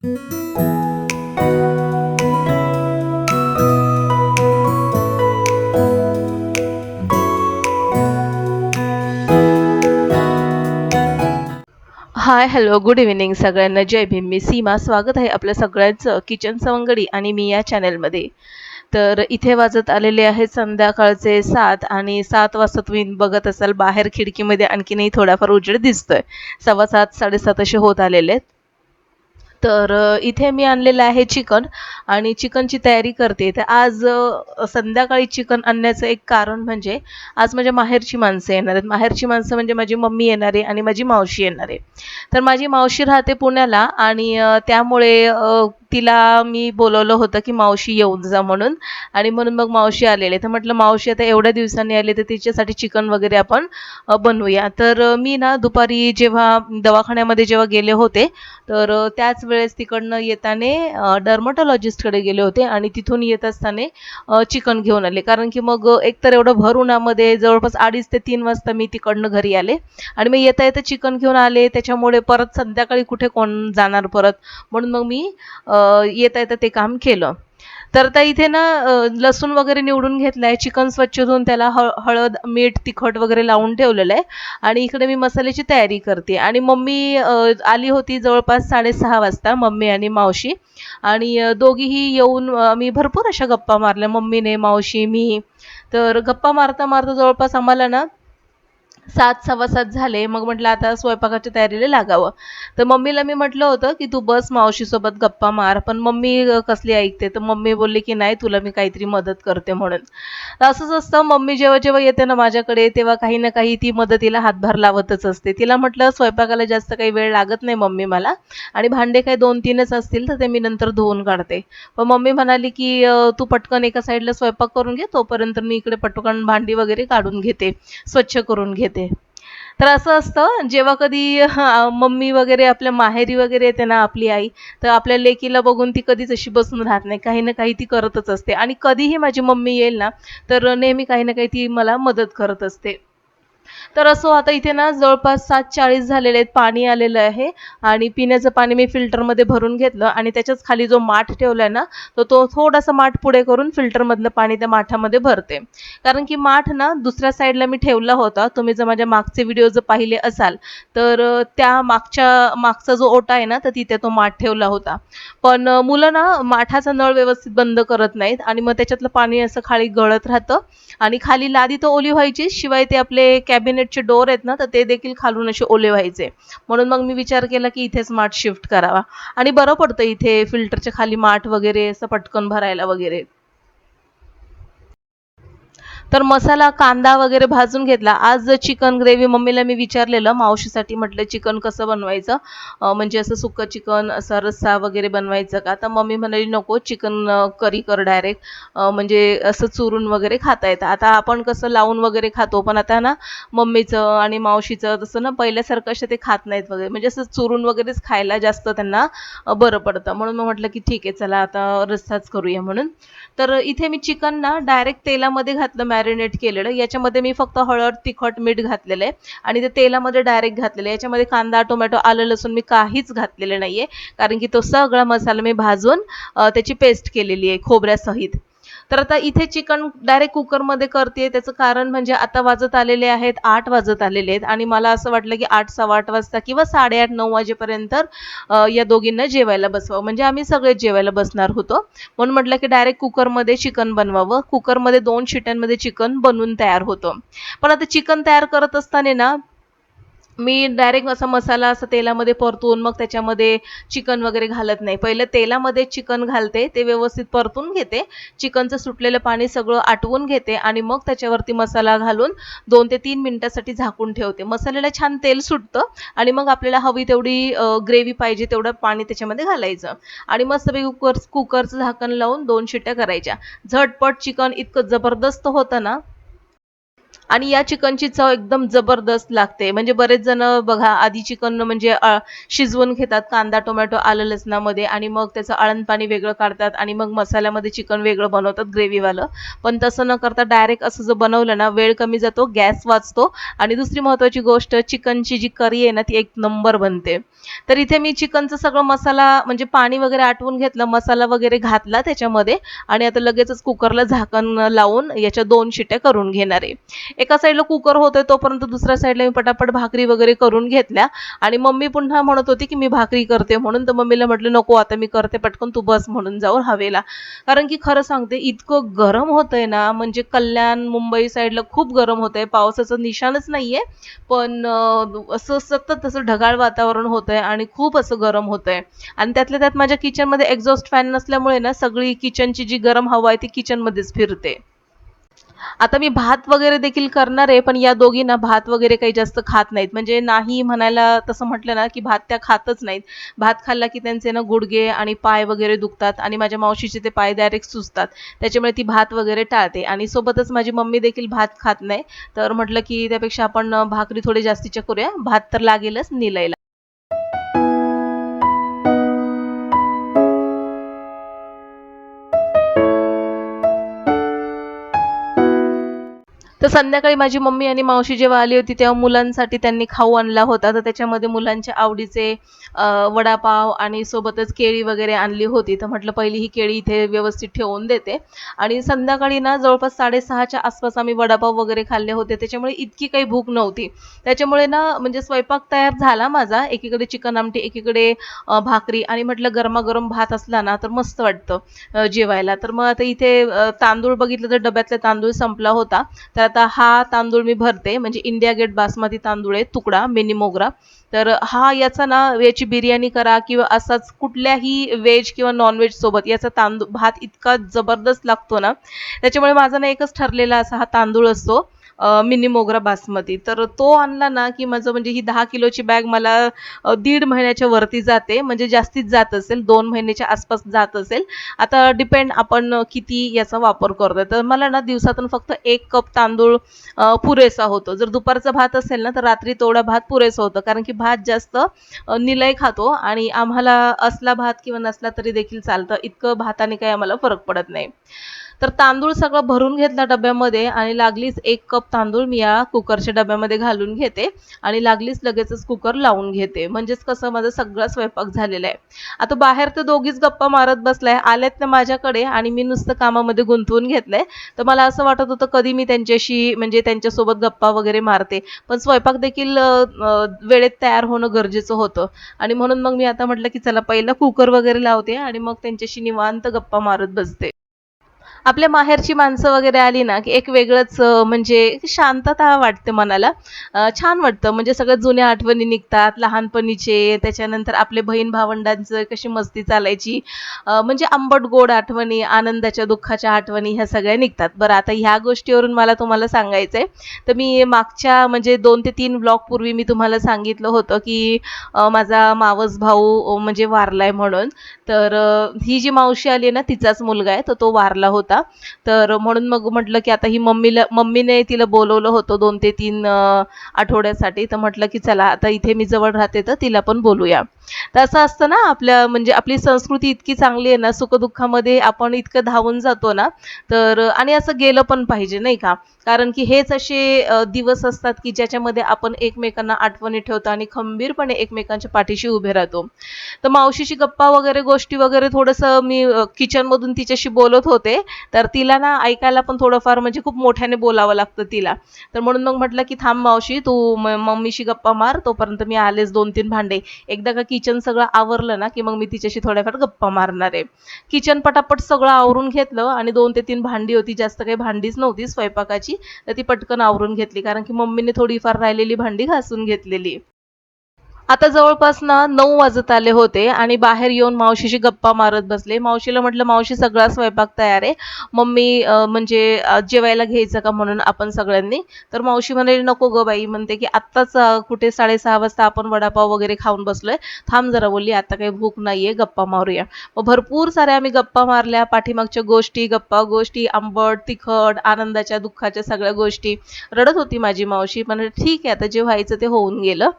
हाय, hello, good evening सगळ्यांना. जय भीम. मी सीमा. स्वागत आहे आपल्या सगळ्यांचं किचन सवंगडी आणि मी या चॅनलमध्ये. तर इथे वाजत आलेले आहेत संध्याकाळचे 7 आणि 7 वाजता तुम्ही बघत असाल बाहेर खिडकीमध्ये आणखीनही थोडाफार उजेड दिसतोय. 7:15 7:30 असे होत आलेले आहेत. तर इथे मी आणलेलं आहे चिकन आणि चिकनची तयारी करते. तर आज संध्याकाळी चिकन आणण्याचं एक कारण म्हणजे आज माझ्या माहेरची माणसं येणार आहेत. माहेरची माणसं म्हणजे माझी मम्मी येणार आहे आणि माझी मावशी येणार आहे. तर माझी मावशी राहते पुण्याला आणि त्यामुळे तिला मी बोलवलं होतं की मावशी येऊन जा म्हणून आणि म्हणून मग मावशी आलेले. तर म्हटलं मावशी आता एवढ्या दिवसांनी आले तर तिच्यासाठी चिकन वगैरे आपण बनवूया. तर मी ना दुपारी जेव्हा दवाखान्यामध्ये जेव्हा गेले होते तर त्याच वेळेस तिकडनं येताना डर्मटॉलॉजिस्टकडे गेले होते आणि तिथून येत असताना चिकन घेऊन आले. कारण की मग एकतर एवढं भर उन्हामध्ये जवळपास 2:30 ते 3 वाजता मी तिकडनं घरी आले आणि मग येता येता चिकन घेऊन आले. त्याच्यामुळे परत संध्याकाळी कुठे कोण जाणार परत, म्हणून मग मी येता येता ते काम केलं. तर आता इथे ना लसूण वगैरे निवडून घेतलाय, चिकन स्वच्छ धुवून त्याला हळद, मीठ, तिखट वगैरे लावून ठेवलेलं आहे आणि इकडे मी मसाल्याची तयारी करते. आणि मम्मी आली होती जवळपास 6:30 वाजता, मम्मी आणि मावशी. आणि दोघीही येऊन मी भरपूर अशा गप्पा मारल्या, मम्मीने, मावशी, मी. तर गप्पा मारता मारता जवळपास आम्हाला ना 7 7:15 झाले. मग म्हटलं आता स्वयंपाकाच्या तयारीला लागावं. तर मम्मीला मी म्हटलं होतं की तू बस मावशीसोबत गप्पा मार, पण मम्मी कसली ऐकते. तर मम्मी बोलली की नाही, तुला मी काहीतरी मदत करते म्हणून. तर असंच असतं, मम्मी जेव्हा जेव्हा येते ना माझ्याकडे तेव्हा काही ना काही ती मदतीला हातभार लावतच असते. तिला म्हटलं स्वयंपाकाला जास्त काही वेळ लागत नाही मम्मी मला, आणि भांडे काही 2-3च असतील तर ते मी नंतर धुवून काढते. पण मम्मी म्हणाली की तू पटकन एका साईडला स्वयंपाक करून घे, तोपर्यंत मी इकडे पटकन भांडी वगैरे काढून घेते, स्वच्छ करून घेते. तर असं असतं जेव्हा कधी मम्मी वगैरे आपल्या माहेरी वगैरे येते ना आपली आई, तर आपल्या लेकीला बघून ती कधीच अशी बसून राहत नाही, काही ना काही ती करतच असते. आणि कधीही माझी मम्मी येईल ना तर नेहमी काही ना काही ती मला मदत करत असते. तर असं आता इथे ना जवळपास 7:40 झालेले आहेत, पाणी आलेलं आहे आणि पिण्याचं पाणी मी फिल्टरमध्ये भरून घेतलं आणि त्याच्याच खाली जो माठ ठेवलाय ना, तर तो थोडासा माठ पुढे करून फिल्टरमधलं पाणी त्या माठामध्ये भरते. कारण की माठ ना दुसऱ्या साईडला मी ठेवला होता. तुम्ही जर माझ्या मागचे व्हिडिओ जर पाहिले असाल तर त्या मागचा जो ओटा आहे ना, तर तिथे तो माठ ठेवला होता. पण मुलं ना माठाचा नळ व्यवस्थित बंद करत नाहीत आणि मग त्याच्यातलं पाणी असं खाली गळत राहतं आणि खाली लादी तर ओली व्हायची, शिवाय ते आपले कॅबिनेटचे डोर आहेत ना, तर ते देखील खालून असे ओले व्हायचे. म्हणून मग मी विचार केला की इथेच माठ शिफ्ट करावा आणि बरं पडतं इथे फिल्टरच्या खाली माठ वगैरे असं पटकन भरायला वगैरे. तर मसाला, कांदा वगैरे भाजून घेतला. आज चिकन ग्रेव्ही मम्मीला मी विचारलेलं मावशीसाठी, म्हटलं चिकन कसं बनवायचं, म्हणजे असं सुक्कं चिकन, असा रस्सा वगैरे बनवायचं का? तर मम्मी म्हणाली नको, चिकन करी कर डायरेक्ट, म्हणजे असं चुरून वगैरे खाता येतं. आता आपण कसं लावून वगैरे खातो, पण आता ना मम्मीचं आणि मावशीचं तसं ना पहिल्यासारखं असे ते खात नाहीत वगैरे, म्हणजे असं चुरून वगैरेच खायला जास्त त्यांना बरं पडतं. म्हणून मग म्हटलं की ठीक आहे, चला आता रस्साच करूया म्हणून. तर इथे मी चिकन ना डायरेक्ट तेलामध्ये घातलं, मॅरिनेट केलेलं. याच्यामध्ये मी फक्त हळद, तिखट, मीठ घातलेलं आहे आणि ते तेलामध्ये डायरेक्ट घातलेलं आहे. याच्यामध्ये कांदा, टोमॅटो, आलं, लसूण मी काहीच घातलेलं नाहीये, कारण की तो सगळा मसाला मी भाजून त्याची पेस्ट केलेली आहे खोबऱ्यासहित. तर आता इथे चिकन डायरेक्ट कुकरमध्ये करते. त्याचं कारण म्हणजे आता वाजत आलेले आहेत 8 वाजत आलेले आहेत आणि मला असं वाटलं की 8 सव्वा 8 वाजता किंवा 8:30 9 वाजेपर्यंत या दोघींना जेवायला बसवावं. म्हणजे आम्ही सगळेच जेवायला बसणार होतो. म्हणून म्हटलं की डायरेक्ट कुकरमध्ये चिकन बनवावं. कुकरमध्ये 2 शिट्यांमध्ये चिकन बनवून तयार होतं. पण आता चिकन तयार करत असताना ना मी डायरेक्ट असा मसाला असं तेलामध्ये परतून मग त्याच्यामध्ये चिकन वगैरे घालत नाही. पहिलं तेलामध्ये चिकन घालते, ते व्यवस्थित परतून घेते. चिकनचं सुटलेलं पाणी सगळं आटवून घेते आणि मग त्याच्यावरती मसाला घालून 2 ते 3 मिनिटासाठी झाकून ठेवते. मसाल्याला छान तेल सुटतं आणि मग आपल्याला हवी तेवढी ग्रेव्ही पाहिजे तेवढं पाणी त्याच्यामध्ये घालायचं आणि मस्तपैकी कुकरचं झाकण लावून 2 शिट्ट्या करायच्या. झटपट चिकन इतकं जबरदस्त होतं ना, आणि या चिकनची चव एकदम जबरदस्त लागते. म्हणजे बरेच जण बघा आधी चिकन म्हणजे शिजवून घेतात कांदा, टोमॅटो, आलं लसणामध्ये आणि मग त्याचं आळण पाणी वेगळं काढतात आणि मग मसाल्यामध्ये चिकन वेगळं बनवतात ग्रेव्हीवालं. पण तसं न करता डायरेक्ट असं जर बनवलं ना, वेळ कमी जातो, गॅस वाचतो आणि दुसरी महत्त्वाची गोष्ट चिकनची जी करी आहे ना, ती एक नंबर बनते. तर इथे मी चिकनचा सगळं मसाला म्हणजे पाणी वगैरे आटवून घेतलं, मसाला वगैरे घातला त्याच्यामध्ये आणि आता लगेचच कुकरला झाकण लावून याच्या 2 शिट्ट्या करून घेणार आहे. एका साईडला कुकर होतोय तोपर्यंत दुसऱ्या साईडला मी पटापट भाकरी वगैरे करून घेतल्या आणि मम्मी पुन्हा म्हणत होती की मी भाकरी करते म्हणून. तर मम्मीला म्हटलं नको आता मी करते पटकन तू बस म्हणून जाऊन हवेला. कारण की खरं सांगते इतकं गरम होतंय ना, म्हणजे कल्याण मुंबई साईडला खूप गरम होतंय, पावसाचं निशाणच नाहीये. पण असं सतत असं ढगाळ वातावरण होतंय आणि खूप असं गरम होतंय आणि त्यातल्या त्यात माझ्या किचनमध्ये एक्झॉस्ट फॅन नसल्यामुळे ना सगळी किचनची जी गरम हवा आहे ती किचनमध्येच फिरते. आता मी भात वगैरे देखील करणार आहे, पण या दोघी ना भात वगैरे काही जास्त खात नाहीत. म्हणजे नाही म्हणायला तसं म्हटलं ना, की भात त्या खातच नाहीत. भात खाल्ला की त्यांचे ना गुडघे आणि पाय वगैरे दुखतात आणि माझ्या मावशीचे ते पाय डायरेक्ट सुजतात. त्याच्यामुळे ती भात वगैरे टाळते आणि सोबतच माझी मम्मी देखील भात खात नाही. तर म्हटलं की त्यापेक्षा आपण भाकरी थोडी जास्तीच्या करूया. भात तर लागेलच निलायला. तर संध्याकाळी माझी मम्मी आणि मावशी जेव्हा आली होती तेव्हा मुलांसाठी त्यांनी खाऊ आणला होता. तर त्याच्यामध्ये मुलांच्या आवडीचे वडापाव आणि सोबतच केळी वगैरे आणली होती. तर म्हटलं पहिली ही केळी इथे व्यवस्थित ठेवून देते आणि संध्याकाळी ना जवळपास 6:30च्या आसपास आम्ही वडापाव वगैरे खाल्ले होते. त्याच्यामुळे इतकी काही भूक नव्हती. त्याच्यामुळे ना म्हणजे स्वयंपाक तयार झाला माझा. एकीकडे चिकन आमटी, एकीकडे भाकरी आणि म्हटलं गरमागरम भात असला ना तर मस्त वाटतं जेवायला. तर मग आता इथे तांदूळ बघितलं तर डब्यातला तांदूळ संपला होता. तर आता हा तांदूळ मी भरते म्हणजे इंडिया गेट बासमती तांदूळ आहे तुकडा मिनी मोगरा. तर हा याचा ना याची बिर्याणी करा किंवा असाच कुठल्याही व्हेज किंवा नॉन सोबत याचा तांदूळ भात इतका जबरदस्त लागतो ना. त्याच्यामुळे माझा ना एकच ठरलेला असा हा तांदूळ असतो मिनी मोगरा बासमती. तर तो आणला ना की माझं म्हणजे ही 10 किलोची बॅग मला 1.5 महिन्याच्या वरती जाते. म्हणजे जास्तीत जात असेल 2 महिन्याच्या आसपास जात असेल. आता डिपेंड आपण किती याचा वापर करतोय. तर मला ना दिवसातून फक्त 1 कप तांदूळ पुरेसा होतो. जर दुपारचा भात असेल ना तर रात्री तेवढा भात पुरेसा होतं. कारण की भात जास्त निलय खातो आणि आम्हाला असला भात किंवा नसला तरी देखील चालतं. इतकं भाताने काही आम्हाला फरक पडत नाही. तर तांदूळ सगळं भरून घेतला डब्यामध्ये आणि लागलीच 1 कप तांदूळ मी या कुकरच्या डब्यामध्ये घालून घेते आणि लागलीच लगेचच कुकर लावून घेते. म्हणजेच कसं माझा सगळा स्वयंपाक झालेला आहे. आता बाहेर तर दोघीच गप्पा मारत बसलाय. आल्यात ना माझ्याकडे आणि मी नुसतं कामामध्ये गुंतवून घेतलंय. तर मला असं वाटत होतं कधी मी त्यांच्याशी म्हणजे त्यांच्यासोबत गप्पा वगैरे मारते. पण स्वयंपाक देखील वेळेत तयार होणं गरजेचं होतं आणि म्हणून मग मी आता म्हटलं की चला पहिला कुकर वगैरे लावते आणि मग त्यांच्याशी निवांत गप्पा मारत बसते. आपल्या माहेरची माणसं वगैरे आली ना, की एक वेगळंच म्हणजे एक शांतता वाटते मनाला. छान वाटतं म्हणजे सगळ्या जुन्या आठवणी निघतात लहानपणीचे. त्याच्यानंतर आपले बहीण-भावंडांचं कशी मस्ती चालायची. म्हणजे आंबट-गोड आठवणी, आनंदाच्या, दुःखाच्या आठवणी ह्या सगळ्या निघतात. बरं आता ह्या गोष्टीवरून मला तुम्हाला सांगायचंय. तर मी मागच्या म्हणजे 2 ते 3 ब्लॉग पूर्वी मी तुम्हाला सांगितलं होतं, की माझा मावस भाऊ म्हणजे वारलाय म्हणून. तर ही जी मावशी आली आहे ना, तिचाच मुलगा आहे, तर तो वारला होता. तर म्हणून मग म्हटलं, की आता ही मम्मीने तिला बोलवलं होतं 2 ते 3 आठवड्यासाठी. तर म्हटलं, की चला आता इथे मी जवळ राहते, तर तिला पण बोलूया. तर असं असतं ना, आपल्या म्हणजे आपली संस्कृती इतकी चांगली आहे ना, सुख-दुःखामध्ये आपण इतकं धावून जातो ना, तर आणि असं गेलं पण पाहिजे, नाही का? कारण की हेच असे दिवस असतात, की ज्याच्यामध्ये आपण एकमेकांना आठवणी ठेवतो आणि खंबीरपणे एकमेकांच्या पाठीशी उभे राहतो. तर मावशीची गप्पा वगैरे गोष्टी वगैरे थोडंसं मी किचनमधून तिच्याशी बोलत होते. तर तिला ना ऐकायला पण थोडंफार म्हणजे खूप मोठ्याने बोलावं लागतं तिला. तर म्हणून मग म्हटलं, की "थांब मावशी तू मम्मीशी गप्पा मार, तोपर्यंत मी आलेच 2-3 भांडे." एकदा का किचन सगळं आवरलं ना, की मग मी तिच्याशी थोड्याफार गप्पा मारणार आहे. किचन पटापट सगळं आवरून घेतलं आणि 2 ते 3 भांडी होती. जास्त काही भांडीच नव्हती स्वयंपाकाची. तर ती पटकन आवरून घेतली. कारण की मम्मीने थोडीफार राहिलेली भांडी घासून घेतलेली. आता जवळपास ना 9 वाजत आले होते आणि बाहेर येऊन मावशीशी गप्पा मारत बसले. मावशीला म्हटलं, "मावशी सगळा स्वयंपाक तयार आहे. मम्मी म्हणजे जेवायला घ्यायचं का म्हणून आपण सगळ्यांनी?" तर मावशी म्हणाली, "नको गं बाई," म्हणते, की "आत्ताच कुठे 6:30 वाजता आपण वडापाव वगैरे खाऊन बसलोय. थांब जरा," बोलली, "आता काही भूक नाहीये, गप्पा मारूया." मग भरपूर साऱ्या आम्ही गप्पा मारल्या. पाठीमागच्या गोष्टी, गप्पा गोष्टी, आंबट, तिखट, आनंदाच्या, दुःखाच्या सगळ्या गोष्टी. रडत होती माझी मावशी. म्हणाली, "ठीक आहे, आता जे व्हायचं ते होऊन गेलं."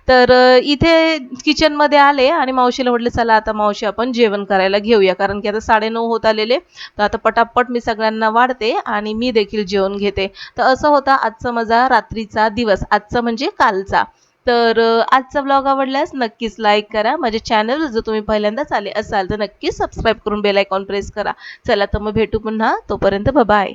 तर इथे किचनमध्ये आले आणि मावशीला म्हटले, "चला आता मावशी आपण जेवण करायला घेऊया." कारण की आता 9:30 होत आलेले. तर आता पटापट मी सगळ्यांना वाढते आणि मी देखील जेवण घेते. तर असं होता आजचा माझा रात्रीचा दिवस. आजचा म्हणजे कालचा. तर आजचा ब्लॉग आवडल्यास नक्कीच लाईक करा. माझ्या चॅनलवर जर तुम्ही पहिल्यांदाच आले असाल तर नक्कीच सबस्क्राईब करून बेल आयकॉन प्रेस करा. चला तर मग भेटू पुन्हा. तोपर्यंत बाय.